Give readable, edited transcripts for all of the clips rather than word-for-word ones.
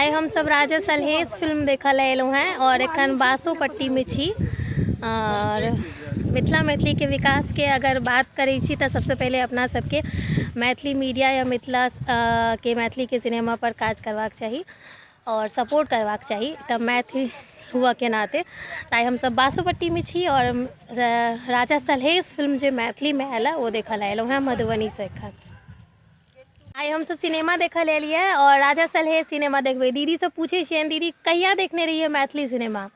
आइ हम सब राजा सलहेश फिल्म देखल एलहुँ हैं और एखन बासोपट्टी में छी। और मिथिला मैथिली के विकास के अगर बात करै छी तऽ सबसे पहले अपना सबके मैथिली मीडिया या मिथिला के मैथिली के सिनेमा पर काज करबाक चाही और सपोर्ट करबाक चाही एकटा मैथिली हुआ के नाते। ताइ हम सब बासोपट्टी में छी और राजा सलहेश फिल्म जो मैथिली में आयल वो देखल एलहुँ हैं मधुबनी से। एखन आइ हम सब सिनेमा देखल एलिए और राजा सलहेश सिनेमा देखबै। दीदी से पूछे छियनि, दीदी कहिया देखने रहिए मैथिली सिनेमा?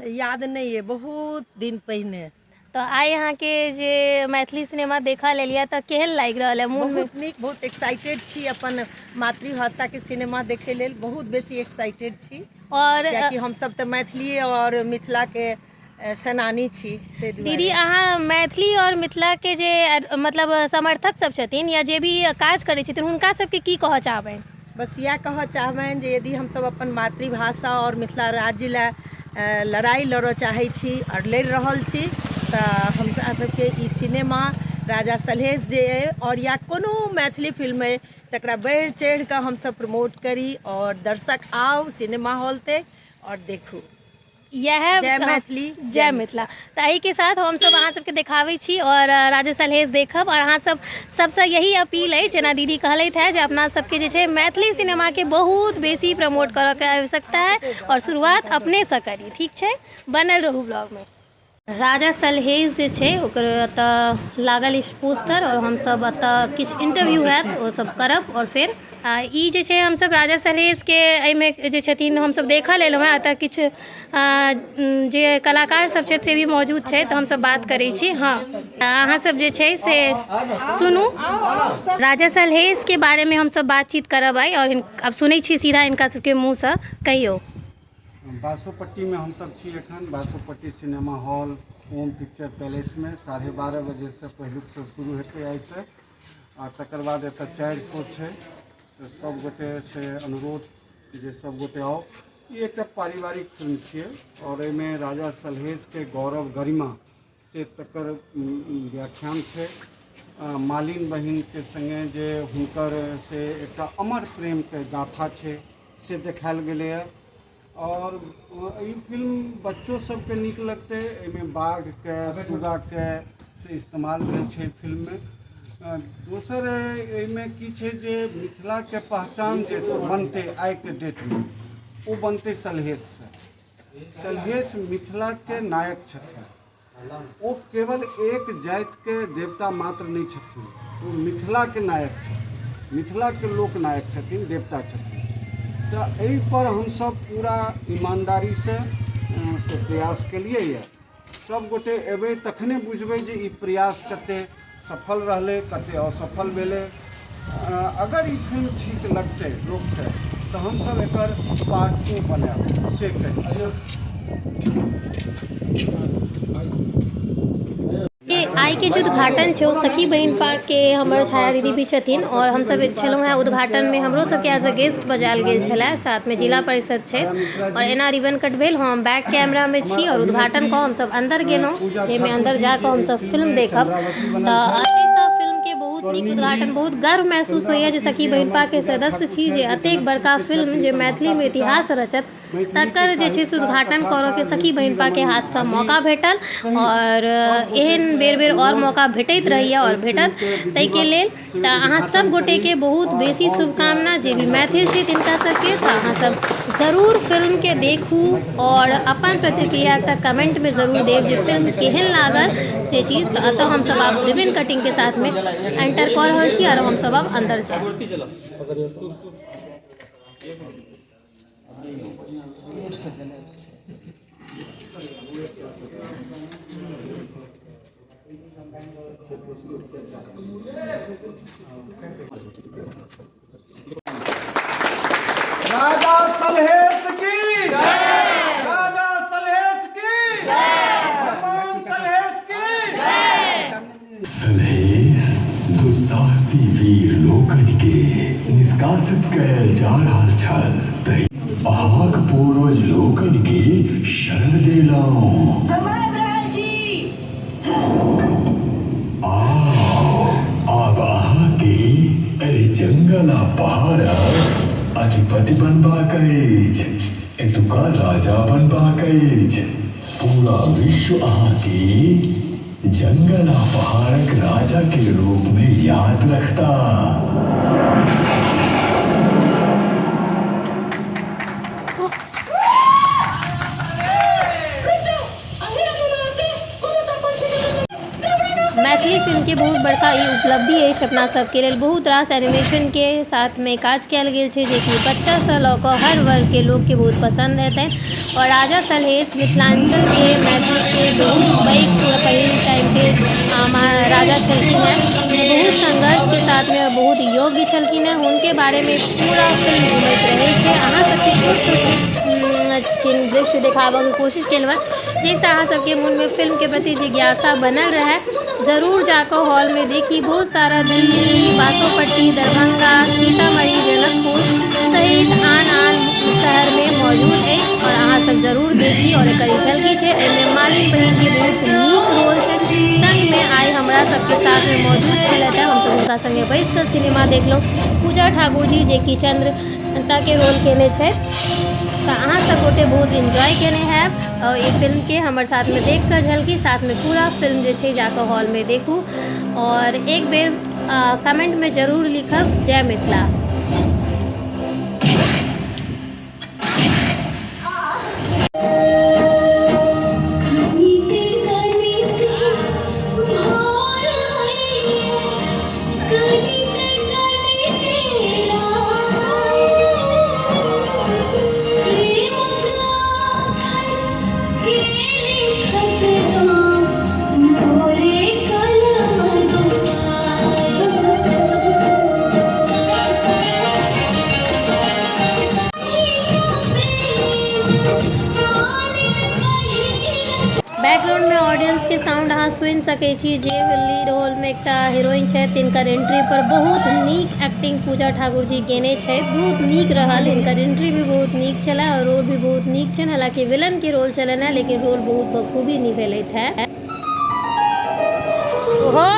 याद नहीं है, बहुत दिन पहले। तो आइ अहाँ के जे मैथिली सिनेमा देखल एलिए तऽ केहन लागि रहल है? बहुत नीक, बहुत एक्साइटेड छी अपन मातृभाषा के सिनेमा देखे लेल। बहुत बेसी एक्साइटेड छी और कियाकि हम सब तऽ मैथिली और मिथिला के सेनानी छी। दीदी अहाँ मैथिली और मिथिला के जे मतलब समर्थक सब छथिन या जे भी काज करै छथिन हुनका सबके की कहऽ चाहबनि? बस इएह कहऽ चाहबनि जे यदि हम सब अपन मातृभाषा और मिथिला राज्य ला लड़ाई लड़ऽ चाहै छी और लड़ि रहल छी तऽ हमरा सबके ई सिनेमा राजा सलहेश जे अइ और या कोनो मैथिली फिल्म अइ तकरा बढ़ि चढ़ि कऽ हमसब प्रमोट करी और दर्शक आउ सिनेमा हॉल ते और देखू। यह जय मैथिली जय मिथिला। तो एहि के साथ हम सब अहाँ सबके देखाबै छी और राजा सलहेश देखब। और अहाँ सब सबसे यही अपील है जेना दीदी कहलथि है जे अपना सबके जे छै मैथिली सिनेमा के बहुत बेसी प्रमोट करऽ के आवश्यकता है और शुरुआत अपने से करी। ठीक छै, बनल रहू ब्लॉग में। राजा सलहेश जे छै ओकर एतऽ लागल पोस्टर और हम सब एतऽ किछु इंटरव्यू हैत ओ सब करब और फिर ई जे छै हम सब राजा सलहेश के एहिमे जे छथिन हम सब देखल एलहुँ हैं। एतऽ किछु जे कलाकार सब छथि से भी मौजूद छै तऽ हम सब बात करै छी। हाँ, अहाँ सब जे छै से सुनू, राजा सलहेश के बारे में हम सब बातचीत करब आई और अब सुनै छी सीधा इनका सबके मुँह से। कहियो बासोपट्टी में हम सब छी एखन बासोपट्टी सिनेमा हॉल ओम पिक्चर पैलेस में 12:30 बजे से पहिलुक शो शुरू हेतै आइ से आ तकर बाद एतऽ 4 शो छै। तो सब गोटे से अनुरोध जे सब गोटे आओ। ये एक पारिवारिक फिल्म छियै और एहिमे राजा सलहेश के गौरव गरिमा से तकर व्याख्यान छै। मालिन बहिन के संगे जे हुनकर से एक अमर प्रेम के गाथा छै से देखायल गेलै है। और ई फिल्म बच्चों सबके नीक लगतै। एहिमे बाघ के सुगा के से इस्तेमाल भेल छै फिल्म में। दोसर एहिमे की छै जे मिथिला के पहचान जे बनतै आइ के डेट में वो बनतै सलहेश से। सलहेश मिथिला के नायक छथिन। वो केवल एक जाति के देवता मात्र नहीं छथिन, वो मिथिला के नायक छथिन, मिथिला के लोक नायक छथिन, देवता छथिन। तो एहि पर हम सब पूरा ईमानदारी से प्रयास केलिए ये। सब गोटे एबे तखने बुझबै जे ई प्रयास कते सफल रहलै कते असफल भेलै। अगर ई फिल्म ठीक लगतै लोक के तो हम सब एकर पार्ट 2 बनाएब से कहिए। आइ के जो उद्घाटन छै सखी बहिन पार्क के हमर छाया दीदी भी छथिन और हम सब छलहुँ हैं उद्घाटन में। हमरो सबके एज अ गेस्ट बजायल गेल छलै, साथ में जिला परिषद छै और एना रिबन कट भेल। हम बैक कैमरा में छी और उद्घाटन को हम सब अंदर गेलहुँ जाहिमे अंदर जाकर हम सब फिल्म देखब। बहुत नीक उद्घाटन, बहुत गर्व महसूस होइए जे सखी बहिनपा के सदस्य छी जे अतेक बड़का फिल्म जे मैथिली में इतिहास रचत तकर जे छै से उद्घाटन करऽ के सखी बहिनपा के हाथ से मौका भेटल और एहन बेर बेर और मौका भेटैत रहैए और भेटत। ताहि के लेल तऽ अहाँ सब गोटे के बहुत बेसी शुभकामना जे भी मैथिल छी तिनका सबके। तऽ अहाँ सब जरूर फिल्म के देखू और अपन प्रतिक्रिया एकटा कमेंट में जरूर देब जे फिल्म केहन लागल से चीज। तऽ अतः हम सब आब रिबन कटिंग के साथ में एंटर कर रहल छी और हम सब अब अंदर जाए। राजा सलहेश की जय, राजा सलहेश की जय, भगवान सलहेश की जय। सलहेश दुस्साहसी वीर लोकन के निष्कासित कयल जा रहल छल तहि अहाँक पूर्वज लोकन के शरण देलहुँ। आब अहाँके एहि जंगल आ पहाड़ अधिपति सेनापति बनबाक अछि, एतुका राजा बनबाक अछि। पूरा विश्व अहाँके जंगल आ पहाड़क राजा के रूप में याद रखता। मैथिली फिल्म के बहुत बड़का ई उपलब्धि अछि अपना सबके लेल। बहुत रास एनिमेशन के साथ में काज कयल गेल छै जेकि बच्चा से लऽ कऽ हर वर्ग के लोग के बहुत पसंद हेतै। और राजा सलहेश मिथिलांचल के मैथिली के बहुत पैघ पहिल टाइम के राजा छलखिन हैं। बहुत संघर्ष के साथ में बहुत योग्य छलखिन हैं। उनके बारे में पूरा फिल्म घूमैत रहै छै। अहाँ सबके छोट दृश्य देखाबऽ के कोशिश केलहुँ जाहिसँ अहाँ सबके मन में फिल्म के प्रति जिज्ञासा बनल रहे। ज़रूर जाकर हॉल में देखी। बहुत सारा दिल्ली, बासोपट्टी, दरभंगा, सीतामढ़ी, जनकपुर सहित आन शहर में मौजूद है और अहाँ सब जरूर देखी। और एक झलकी है एहिमे मालिन बहन के बहुत नीक रोल है। संग में आइ हमरा सबके साथ में मौजूद छलथि। हम सब हुनका संगे बैस कर सिनेमा देखलहुँ। पूजा ठाकुर जी जे कि चंद्रता के रोल केने छै, तो अहाँ सब गोटे बहुत एंजॉय केने हैब और ये फिल्म के हमारे साथ में देख कर झलकी। साथ में पूरा फिल्म जो है जाकर हॉल में देखू और एक बेर कमेंट में जरूर लिखब जय मिथिला। बैकग्राउंड में ऑडियंस के साउंड अहाँ सुनि सकै छी। जे लीड रोल में एक हीरोइन है तिनकर एंट्री पर बहुत नीक एक्टिंग पूजा ठाकुर जी केने छै। बहुत नीक रहल, इनकर एंट्री भी बहुत नीक चला और रोल भी बहुत नीक छन। हालांकि विलन के रोल चलन है लेकिन रोल बहुत बखूबी निभेलैत है। ओहो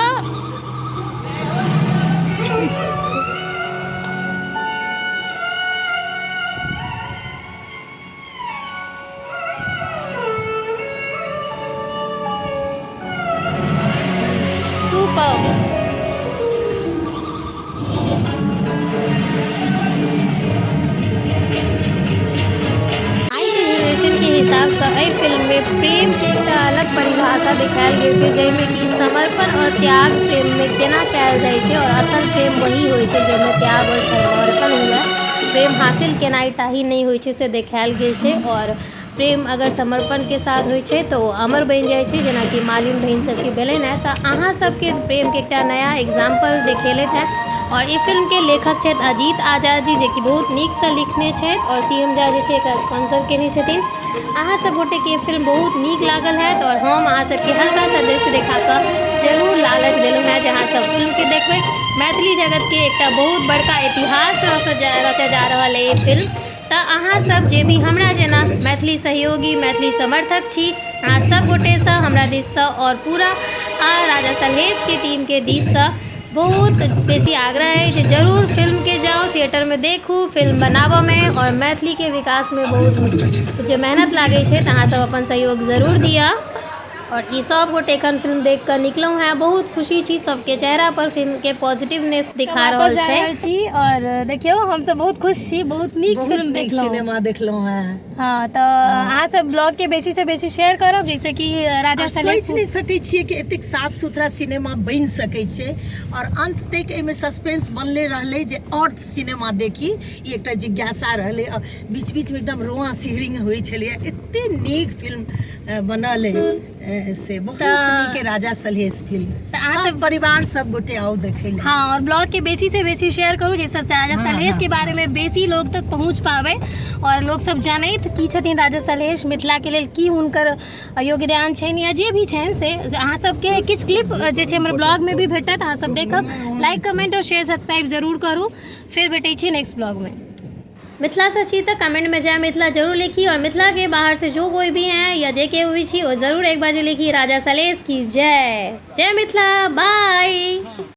फिल्म में प्रेम के एक अलग परिभाषा दिखायल गेल छै जाहिमे कि समर्पण और त्याग प्रेम में केना कयल जाइ छै और असल प्रेम वही होइ छै जाहिमे त्याग और समर्पण हुए। प्रेम हासिल केनाइ टाही नहीं होइ छै से देखायल गेल छै और प्रेम अगर समर्पण के साथ होइ छै तो अमर बनि जाइ छै जेना कि मालिन बहन सबके भेलनि हैं। तो अहाँ सबके प्रेम के एकटा नया एग्जाम्पल देखेलथि हैं। और ई फिल्म के लेखक छथि अजीत आजाद जी जे कि बहुत नीक से लिखने छथि और सीएम झा जे छै एकरा स्पॉन्सर केने छथिन। अहाँ सब गोटे के फिल्म बहुत नीक लागल है और हम अहाँ सबके हल्का सा दृश्य देखा कर जरूर लालच दिलहुँ है जहाँ सब फिल्म के देखबै। मैथिली जगत के एक बहुत बड़का इतिहास रचा जा रहा है ये फिल्म। तो अहाँ सब जे भी हमरा जना मैथिली सहयोगी मैथिली समर्थक छी अहाँ सब गोटे से हमरा दिस से और पूरा राजा सलहेश के टीम के दिस से बहुत बेसी आग्रह है कि जरूर फिल्म के जाओ थिएटर में देखू। फिल्म बनाबो में और मैथिली के विकास में बहुत जो मेहनत लागे छे अहाँ सब अपन सहयोग जरूर दिया। और ई सब गोटे एखन फिल्म देख कर निकलौं हैं। बहुत खुशी छी, सबके चेहरा पर फिल्म के पॉजिटिवनेस दिखा रहल छै और देखियो हम सब बहुत खुश छी। बहुत नीक फिल्म देखलौं, सिनेमा देखलौं हैं। हाँ तो अहाँ सब ब्लॉग के बेसी से बेसी शेयर करब जैसे कि राजा सलहेश सोचि नहीं सकै छियै कि एतेक साफ सुथरा सिनेमा बनि सकै छै और अंत तक एहिमे सस्पेंस बनले रहलै जे और सिनेमा देखी। ई एकटा जिज्ञासा रहलै और बीच बीच में एकदम रोआ सिहरिंग होइ छलै। एते नीक फिल्म बनल है से बहुत नीक राजा सलहेश फिल्म। सब परिवार सब गोटे आओ देखे। हाँ और ब्लॉग के बेसी से बेसी शेयर करू जैसे राजा सलहेश के बारे में बेसी लोग तक पहुँच पावे और लोग सब जानैत की छथिन राजा सलहेश, मिथिला के लेल की हुनकर योगदान छनि या जे भी छनि से अहाँ सबके किछु क्लिप जे छै हमर ब्लॉग में भी भेटत। अहाँ सब देखब, लाइक कमेंट और शेयर सब्सक्राइब जरूर करू। फिर भेटै छी नेक्स्ट ब्लॉग में। मिथिला से छी तो कमेंट में जय मिथिला जरूर लिखी और मिथिला के बाहर से जो कोई भी हैं या जे के भी छी वो जरूर एक बार लिखी राजा सलहेश की जय। जय मिथिला, बाय।